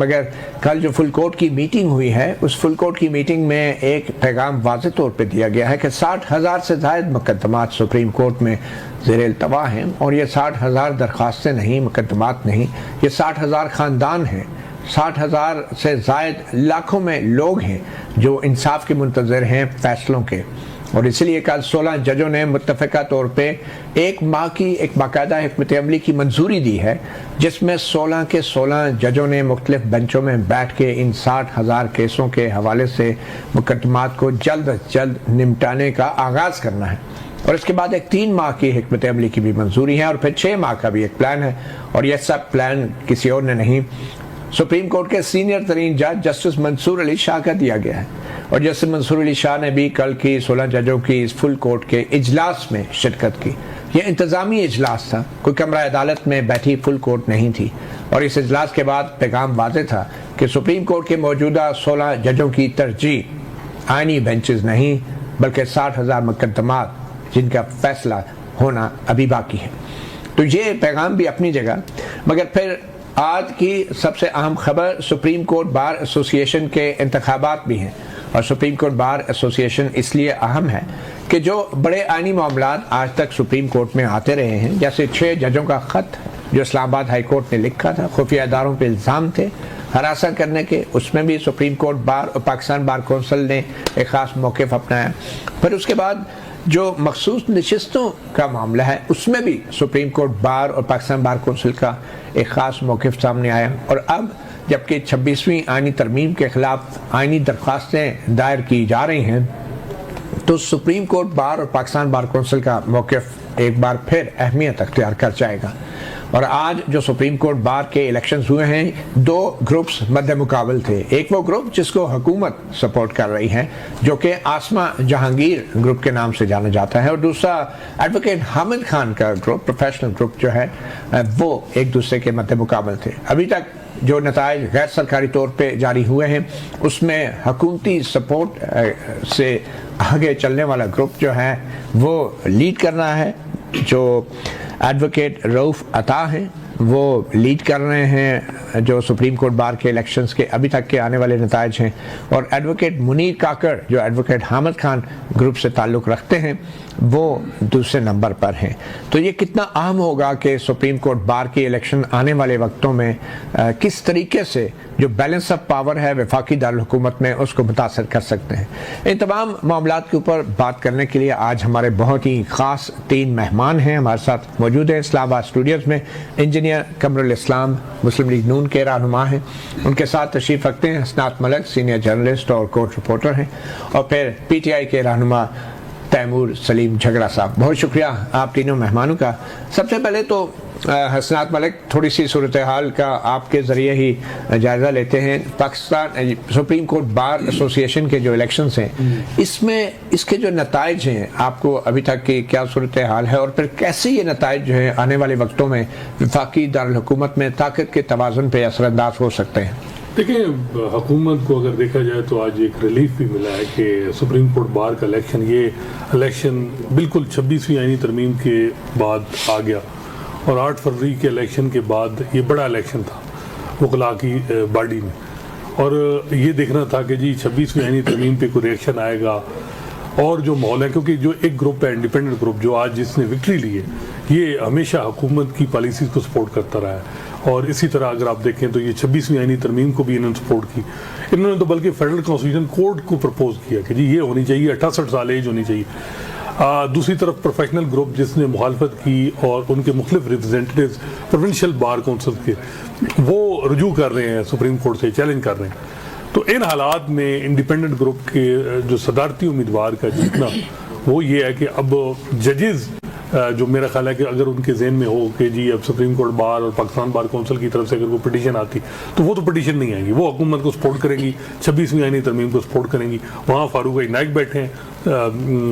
مگر کل جو فل کورٹ کی میٹنگ ہوئی ہے اس فل کورٹ کی میٹنگ میں ایک پیغام واضح طور پہ دیا گیا ہے کہ 60,000 سے زائد مقدمات سپریم کورٹ میں زیر التوا ہیں، اور یہ 60,000 درخواستیں نہیں، مقدمات نہیں، یہ 60,000 خاندان ہیں، 60,000 سے زائد لاکھوں میں لوگ ہیں جو انصاف کے منتظر ہیں، فیصلوں کے۔ اور اس لیے کل 16 ججوں نے متفقہ طور پہ ایک ماہ کی ایک باقاعدہ حکمت عملی کی منظوری دی ہے، جس میں 16 کے 16 ججوں نے مختلف بینچوں میں بیٹھ کے ان 60,000 کیسوں کے حوالے سے مقدمات کو جلد از جلد نمٹانے کا آغاز کرنا ہے۔ اور اس کے بعد ایک 3 ماہ کی حکمت عملی کی بھی منظوری ہے، اور پھر 6 ماہ کا بھی ایک پلان ہے، اور یہ سب پلان کسی اور نے نہیں، سپریم کورٹ کے سینئر ترین جج جسٹس منصور علی شاہ کا دیا گیا ہے۔ اور جسٹس منصور علی شاہ نے بھی کل کی 16 ججوں کی اس فل کورٹ کے اجلاس میں شرکت کی۔ یہ انتظامی اجلاس تھا، کوئی کمرہ عدالت میں بیٹھی فل کورٹ نہیں تھی، اور اس اجلاس کے بعد پیغام واضح تھا کہ سپریم کورٹ کے موجودہ 16 ججوں کی ترجیح آئینی بینچز نہیں بلکہ 60,000 مقدمات جن کا فیصلہ ہونا ابھی باقی ہے۔ تو یہ پیغام بھی اپنی جگہ، مگر پھر آج کی سب سے اہم خبر سپریم کورٹ بار ایسوسی ایشن کے انتخابات بھی ہیں۔ اور سپریم کورٹ بار ایسوسی ایشن اس لیے اہم ہے کہ جو بڑے آئینی معاملات آج تک سپریم کورٹ میں آتے رہے ہیں، جیسے 6 ججوں کا خط جو اسلام آباد ہائی کورٹ نے لکھا تھا، خفیہ اداروں پہ الزام تھے ہراساں کرنے کے، اس میں بھی سپریم کورٹ بار اور پاکستان بار کونسل نے ایک خاص موقف اپنایا۔ پھر اس کے بعد جو مخصوص نشستوں کا معاملہ ہے اس میں بھی سپریم کورٹ بار اور پاکستان بار کونسل کا ایک خاص موقف سامنے آیا، اور اب جبکہ 26ویں آئینی ترمیم کے خلاف آئینی درخواستیں دائر کی جا رہی ہیں تو سپریم کورٹ بار اور پاکستان بار کونسل کا موقف ایک بار پھر اہمیت اختیار کر جائے گا۔ اور آج جو سپریم کورٹ بار کے الیکشنز ہوئے ہیں، 2 گروپس مد مقابل تھے۔ ایک وہ گروپ جس کو حکومت سپورٹ کر رہی ہے جو کہ آسما جہانگیر گروپ کے نام سے جانا جاتا ہے، اور دوسرا ایڈوکیٹ حامد خان کا گروپ، پروفیشنل گروپ جو ہے وہ ایک دوسرے کے مد مقابل تھے۔ ابھی تک جو نتائج غیر سرکاری طور پہ جاری ہوئے ہیں اس میں حکومتی سپورٹ سے آگے چلنے والا گروپ جو ہے وہ لیڈ کر رہا ہے، جو ایڈوکیٹ رؤف عطا ہیں وہ لیڈ کر رہے ہیں جو سپریم کورٹ بار کے الیکشنز کے ابھی تک کے آنے والے نتائج ہیں، اور ایڈوکیٹ منیر کاکڑ جو ایڈوکیٹ حامد خان گروپ سے تعلق رکھتے ہیں وہ دوسرے نمبر پر ہیں۔ تو یہ کتنا اہم ہوگا کہ سپریم کورٹ بار کی الیکشن آنے والے وقتوں میں کس طریقے سے جو بیلنس آف پاور ہے وفاقی دارالحکومت میں اس کو متاثر کر سکتے ہیں۔ ان تمام معاملات کے اوپر بات کرنے کے لیے آج ہمارے بہت ہی خاص 3 مہمان ہیں ہمارے ساتھ موجود ہیں اسلام آباد اسٹوڈیوز میں۔ انجینئر قمر الاسلام مسلم لیگ نون کے رہنما ہیں، ان کے ساتھ تشریف رکھتے ہیں حسنات ملک سینئر جرنلسٹ اور کورٹ رپورٹر ہیں، اور پھر پی ٹی آئی کے رہنما تیمور سلیم جھگڑا صاحب۔ بہت شکریہ آپ تینوں مہمانوں کا۔ سب سے پہلے تو حسنات ملک تھوڑی سی صورتحال کا آپ کے ذریعے ہی جائزہ لیتے ہیں۔ پاکستان سپریم کورٹ بار ایسوسی ایشن کے جو الیکشنز ہیں اس میں اس کے جو نتائج ہیں آپ کو ابھی تک کی کیا صورتحال ہے، اور پھر کیسے یہ نتائج جو ہیں آنے والے وقتوں میں وفاقی دارالحکومت میں طاقت کے توازن پہ اثر انداز ہو سکتے ہیں؟ دیکھیں، حکومت کو اگر دیکھا جائے تو آج ایک ریلیف بھی ملا ہے کہ سپریم کورٹ بار کا الیکشن، یہ الیکشن بالکل 26ویں آئینی ترمیم کے بعد آ گیا، اور 8 فروری کے الیکشن کے بعد یہ بڑا الیکشن تھا وکلاء کی باڈی میں، اور یہ دیکھنا تھا کہ جی 26ویں آئینی ترمیم پہ کوئی ریئیکشن آئے گا، اور جو ماحول ہے کیونکہ جو ایک گروپ ہے انڈیپینڈنٹ گروپ جو آج جس نے وکٹری لی ہے یہ ہمیشہ حکومت کی پالیسیز کو سپورٹ کرتا رہا ہے، اور اسی طرح اگر آپ دیکھیں تو یہ 26ویں آئینی ترمیم کو بھی انہوں نے سپورٹ کی۔ انہوں نے تو بلکہ فیڈرل کانسٹیٹیوشن کورٹ کو پرپوز کیا کہ جی یہ ہونی چاہیے، 68 سال ایج ہونی چاہیے۔ دوسری طرف پروفیشنل گروپ جس نے مخالفت کی اور ان کے مختلف ریپرزینٹیوز پروونشل بار کونسل کے وہ رجوع کر رہے ہیں سپریم کورٹ سے، چیلنج کر رہے ہیں۔ تو ان حالات میں انڈیپینڈنٹ گروپ کے جو صدارتی امیدوار کا جیتنا وہ یہ ہے کہ اب ججز جو میرا خیال ہے کہ اگر ان کے ذہن میں ہو کہ جی اب سپریم کورٹ بار اور پاکستان بار کونسل کی طرف سے اگر کوئی پٹیشن آتی تو وہ تو پٹیشن نہیں آئے گی، وہ حکومت کو سپورٹ کریں گی، 26ویں آئینی ترمیم کو سپورٹ کریں گی۔ وہاں فاروق نائک بیٹھے ہیں،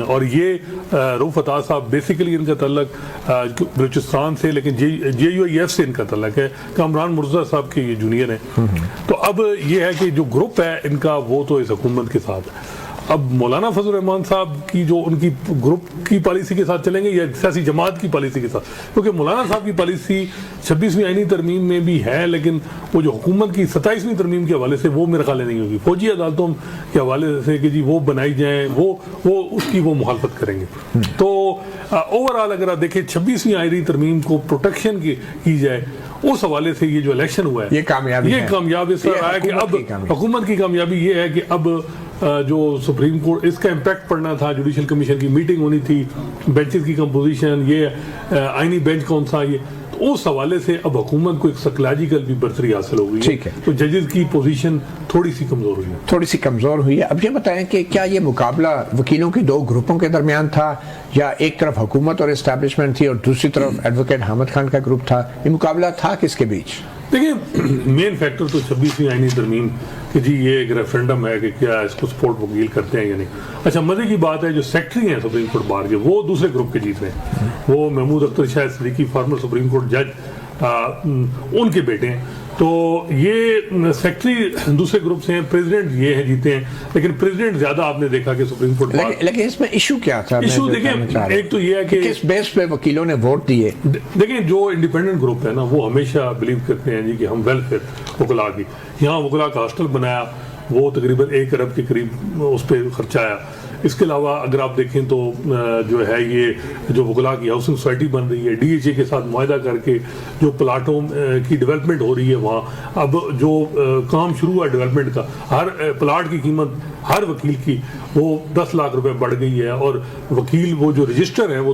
اور یہ رؤف عطا صاحب بیسیکلی ان کا تعلق بلوچستان سے، لیکن جے یو آئی ایف سے ان کا تعلق ہے، کامران مرزا صاحب کے یہ جونیئر ہیں۔ تو اب یہ ہے کہ جو گروپ ہے ان کا وہ تو اس حکومت کے ساتھ ہے، اب مولانا فضل الرحمان صاحب کی جو ان کی گروپ کی پالیسی کے ساتھ چلیں گے یا سیاسی جماعت کی پالیسی کے ساتھ، کیونکہ مولانا صاحب کی پالیسی 26ویں آئینی ترمیم میں بھی ہے، لیکن وہ جو حکومت کی 27ویں ترمیم کے حوالے سے وہ میرے خیال نہیں ہوگی، فوجی عدالتوں کے حوالے سے کہ جی وہ بنائی جائیں، وہ اس کی وہ مخالفت کریں گے۔ تو اوور آل اگر آپ دیکھیں 26ویں آئینی ترمیم کو پروٹیکشن کی جائے، اس حوالے سے یہ جو الیکشن ہوا ہے یہ کامیاب اس طرح ہے کہ اب حکومت کی کامیابی یہ ہے کہ اب جو سپریم کورٹ اس کا امپیکٹ پڑنا تھا، جوڈیشل کمیشن کی میٹنگ ہونی تھی، بینچز کی کمپوزیشن، یہ آئینی بینچ کون سا، یہ تو اس حوالے سے اب حکومت کو ایک سائیکولوجیکل بھی برتری حاصل ہو گئی ہے، تو ججز کی پوزیشن تھوڑی سی کمزور ہوئی ہے۔ اب یہ بتائیں کہ کیا یہ مقابلہ وکیلوں کی دو گروپوں کے درمیان تھا، یا ایک طرف حکومت اور اسٹیبلشمنٹ تھی اور دوسری طرف ایڈوکیٹ حامد خان کا گروپ تھا؟ یہ مقابلہ تھا کس کے بیچ؟ دیکھیں مین فیکٹر تو 26ویں آئینی ترمیم کہ جی یہ ایک ریفرنڈم ہے کہ کیا اس کو سپورٹ وکیل کرتے ہیں یا نہیں۔ اچھا مزے کی بات ہے جو سیکٹری ہیں سپریم کورٹ بار کے وہ دوسرے گروپ کے جیت رہے ہیں، وہ محمود اختر شاہ صدیقی فارمر سپریم کورٹ جج ان کے بیٹے ہیں، تو یہ سیکٹری دوسرے گروپ سے ہیں، پریزیڈنٹ یہ ہے جیتے ہیں، لیکن پریزیڈنٹ زیادہ آپ نے دیکھا کہ سپریم کورٹ لیکن اس میں ایشو کیا تھا؟ ایشو دیکھیں ایک تو یہ ہے کہ کس بیس پہ وکیلوں نے ووٹ دیے؟ دیکھیں جو انڈیپینڈنٹ گروپ ہے نا وہ ہمیشہ بلیو کرتے ہیں جی کہ ہم ویلفیئر وکلا کی، یہاں وکلا کا ہاسٹل بنایا، وہ تقریباً 1 ارب کے قریب اس پہ خرچہ آیا۔ اس کے علاوہ اگر آپ دیکھیں تو جو ہے یہ جو وکلا کی ہاؤسنگ سوسائٹی بن رہی ہے، ڈی ایچ اے کے ساتھ معاہدہ کر کے جو پلاٹوں کی ڈیولپمنٹ ہو رہی ہے وہاں، اب جو کام شروع ہوا ڈیولپمنٹ کا، ہر پلاٹ کی قیمت ہر وکیل کی وہ 10 لاکھ روپے بڑھ گئی ہے، اور وکیل وہ جو رجسٹر ہیں وہ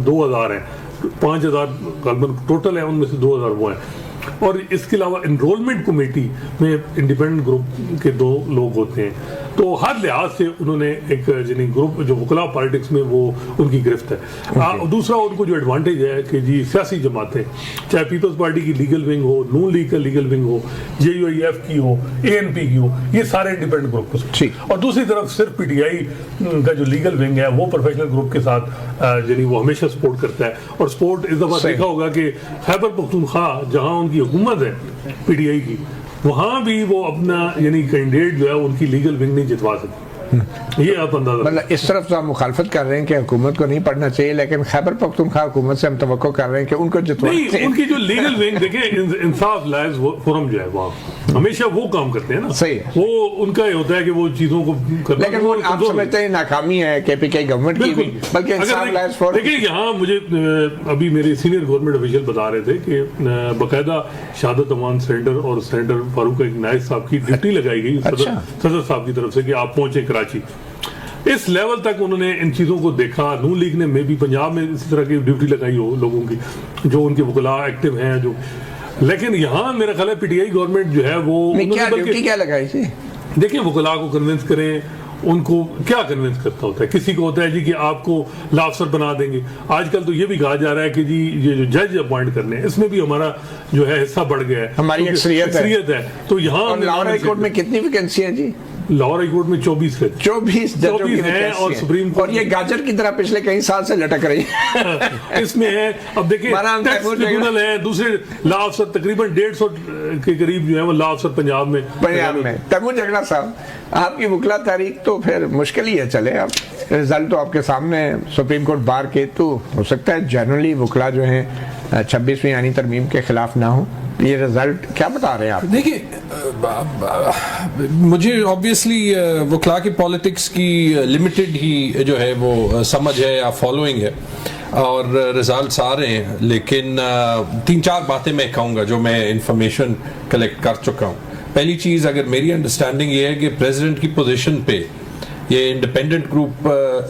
2000 ہیں، 5000 غالباً ٹوٹل ہیں، ان میں سے 2000 وہ ہیں۔ اور اس کے علاوہ انرولمنٹ کمیٹی میں انڈیپینڈنٹ گروپ کے 2 لوگ ہوتے ہیں، تو ہر لحاظ سے انہوں نے ایک یعنی گروپ جو وکلا پالیٹکس میں وہ ان کی گرفت ہے۔ دوسرا ان کو جو ایڈوانٹیج ہے کہ جی سیاسی جماعتیں چاہے پیپلز پارٹی کی لیگل ونگ ہو، نون لیگ کا لیگل ونگ ہو، جے یو آئی ایف کی ہو، اے این پی کی ہو، یہ سارے انڈیپینڈنٹ گروپ کو، اور دوسری طرف صرف پی ٹی آئی کا جو لیگل ونگ ہے وہ پروفیشنل گروپ کے ساتھ یعنی وہ ہمیشہ سپورٹ کرتا ہے، اور سپورٹ اس دفعہ دیکھا ہوگا کہ خیبر پختونخوا جہاں ان کی حکومت ہے پی ٹی آئی کی، وہاں بھی وہ اپنا یعنی کینڈیڈیٹ جو ہے ان کی لیگل ونگ نہیں جتوا سکتی۔ یہ آپ اندازہ مطلب اس طرف تو ہم مخالفت کر رہے ہیں کہ حکومت کو نہیں پڑھنا چاہیے، لیکن خیبر پختونخوا حکومت سے ہم توقع کر رہے ہیں کہ ان کو جتوانا چاہیے۔ ان کی جو لیگل ونگ دیکھیں انصاف لائز فورم جو ہے وہاں ہمیشہ وہ کام کرتے ہیں نا، صحیح ہے، وہ ان کا یہ ہوتا ہے کہ وہ چیزوں کو کرنا، لیکن وہ آپ سمجھتے ہیں ناکامی ہے کے پی کے گورنمنٹ کی بھی، بلکہ انصاف لائز فورم۔ دیکھیں یہاں مجھے ابھی میرے سینئر گورنمنٹ آفیشل بتا رہے تھے کہ باقاعدہ شہادت امان سینٹر اور سینٹر فاروق نائب صاحب کی ڈیوٹی لگائی گئی صدر صاحب کی طرف سے کہ آپ پہنچے کراچی، اس لیول تک انہوں نے ان چیزوں کو دیکھا۔ نون لیگ نے میں بھی پنجاب میں اسی طرح کی ڈیوٹی لگائی ہو لوگوں کی جو ان کے وکلا ایکٹیو ہیں جو، لیکن یہاں میرا خیال ہے پی ٹی آئی گورنمنٹ جو ہے وہ ڈیوٹی کیا لگائی تھی؟ دیکھیں وکلا کو کنونس کریں، ان کو کیا کنونس کرتا ہوتا ہے، کسی کو ہوتا ہے جی کہ آپ کو لا افسر بنا دیں گے، آج کل تو یہ بھی کہا جا رہا ہے کہ جی یہ جو جج اپوائنٹ کرنے ہیں اس میں بھی ہمارا جو ہے حصہ بڑھ گیا ہے، ہماری اکثریت ہے۔ تو یہاں لاہور ہائی کورٹ میں کتنی ویکینسی ہیں جی؟ لاہور ہائی کورٹ میں 24 ہیں، اور سپریم کورٹ، اور یہ گاجر کی طرح پچھلے کئی سال سے لٹک رہی ہے اس میں ہے۔ اب دیکھیں ٹربیونل ہے، دوسرے لا افسر تقریباً 150 کے قریب جو ہے وہ لا افسر پنجاب میں۔ تیمور جھگڑا صاحب آپ کی وکلا تحریک تو پھر مشکل ہی ہے، چلے اب رزلٹ تو آپ کے سامنے سپریم کورٹ بار کے، تو ہو سکتا ہے جنرلی وکلا جو ہیں 26ویں آئینی ترمیم کے خلاف نہ ہو، یہ رزلٹ کیا بتا رہے ہیں آپ؟ دیکھیں مجھے آبویسلی وکلا کی پالیٹکس کی لمیٹڈ ہی جو ہے وہ سمجھ ہے یا فالوئنگ ہے، اور رزلٹس آ رہے ہیں، لیکن 3-4 باتیں میں کہوں گا جو میں انفارمیشن کلیکٹ کر چکا ہوں۔ پہلی چیز، اگر میری انڈرسٹینڈنگ یہ ہے کہ پریزیڈنٹ کی پوزیشن پہ یہ انڈیپینڈنٹ گروپ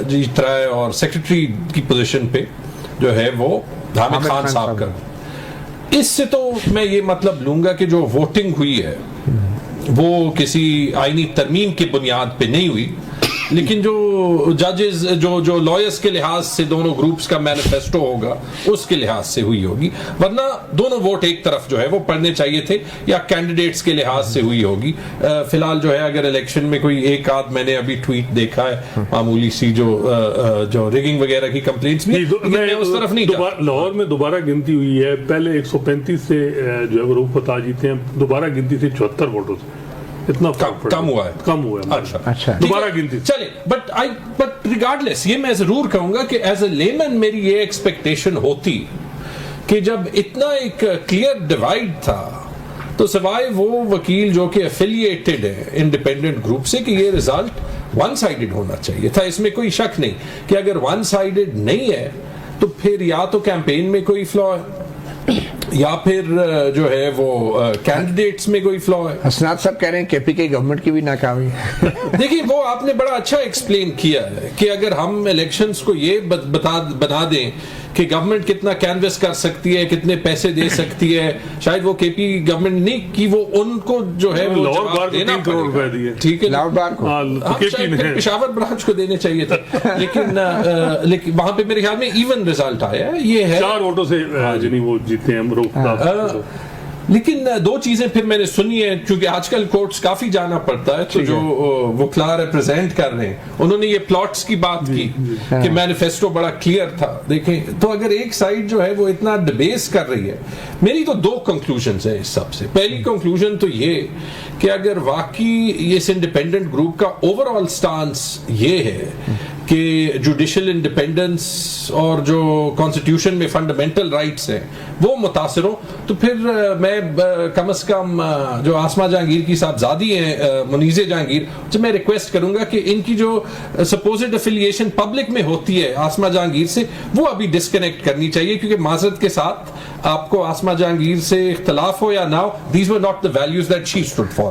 جیت رہا ہے، اور سیکرٹری کی پوزیشن پہ جو ہے وہ حامد خان صاحب کا، اس سے تو میں یہ مطلب لوں گا کہ جو ووٹنگ ہوئی ہے وہ کسی آئینی ترمیم کی بنیاد پہ نہیں ہوئی، لیکن جو ججز جو لائرز کے لحاظ سے دونوں گروپس کا مینیفیسٹو ہوگا اس کے لحاظ سے ہوئی ہوگی، ورنہ دونوں ووٹ ایک طرف جو ہے وہ پڑنے چاہیے تھے، یا کینڈیڈیٹس کے لحاظ سے ہوئی ہوگی۔ فی الحال جو ہے اگر الیکشن میں کوئی ایک آدھ میں نے ابھی ٹویٹ دیکھا ہے معمولی سی جو ریگنگ وغیرہ کی کمپلینٹس بھی، میں اس طرف نہیں جا۔ لاہور میں دوبارہ گنتی ہوئی ہے، پہلے 135 سے جو ہے وہ روح فتح جیتے ہیں، دوبارہ گنتی سے 74 ووٹوں سے اتنا فرق پڑا کم ہوا ہے. کم ہوا ہے. اچھا. دوبارہ گنتی چلے بٹ ریگارڈلیس یہ میں ضرور کہوں گا کہ ایز اے لیمن میری یہ ایکسپیکٹیشن ہوتی کہ جب اتنا ایک کلیئر ڈیوائڈ تھا تو سوائے وہ وکیل جو کہ افیلیٹڈ ہے انڈیپینڈنٹ گروپ سے کہ یہ رزلٹ ون سائیڈڈ ہونا چاہیے تھا. اس میں کوئی شک نہیں کہ اگر ون سائیڈڈ نہیں ہے تو پھر یا تو کیمپین میں کوئی فلا ہے یا پھر جو ہے وہ کینڈیڈیٹس میں کوئی فلا ہے. حسنات صاحب کہہ رہے ہیں کے پی کے گورنمنٹ کی بھی ناکامی. دیکھیے وہ آپ نے بڑا اچھا ایکسپلین کیا ہے کہ اگر ہم الیکشنز کو یہ بنا دیں کہ گورنمنٹ کتنا کینوس کر سکتی ہے, کتنے پیسے دے سکتی ہے, شاید وہ کے پی گورنمنٹ نہیں کی وہ ان کو جو ہے وہ جواب دینا پڑے گا. ٹھیک ہے, لاہور بار کو پشاور برانچ کو دینے چاہیے تھے لیکن وہاں پہ میرے خیال میں ایون رزلٹ آیا ہے. یہ ہے 4 ووٹوں سے وہ جیتے ہیں. لیکن دو چیزیں پھر میں نے سنی ہیں کیونکہ آج کل کورٹس کافی جانا پڑتا ہے تو جو وکلا ریپرزینٹ کر رہے ہیں انہوں نے یہ پلاٹس کی بات کی کہ مینیفیسٹو بڑا کلیئر تھا. دیکھیں تو اگر ایک سائڈ جو ہے وہ اتنا ڈبیس کر رہی ہے, میری تو 2 کنکلوژنز ہیں اس سب سے. پہلی کنکلوژن تو یہ کہ اگر واقعی اس انڈیپینڈنٹ گروپ کا اوور آل سٹانس یہ ہے کہ جوڈیشل انڈیپینڈنس اور جو کانسٹیٹیوشن میں فنڈامنٹل رائٹس ہیں وہ متاثر ہوں تو پھر میں کم از کم جو آسما جہانگیر کی صاحبزادی ہیں منیزہ جہانگیر سے میں ریکویسٹ کروں گا کہ ان کی جو سپوزڈ افیلیشن پبلک میں ہوتی ہے آسما جہانگیر سے وہ ابھی ڈسکنیکٹ کرنی چاہیے, کیونکہ معذرت کے ساتھ آپ کو آسما جہانگیر سے اختلاف ہو یا نہ ہو, these were not the values that she stood for.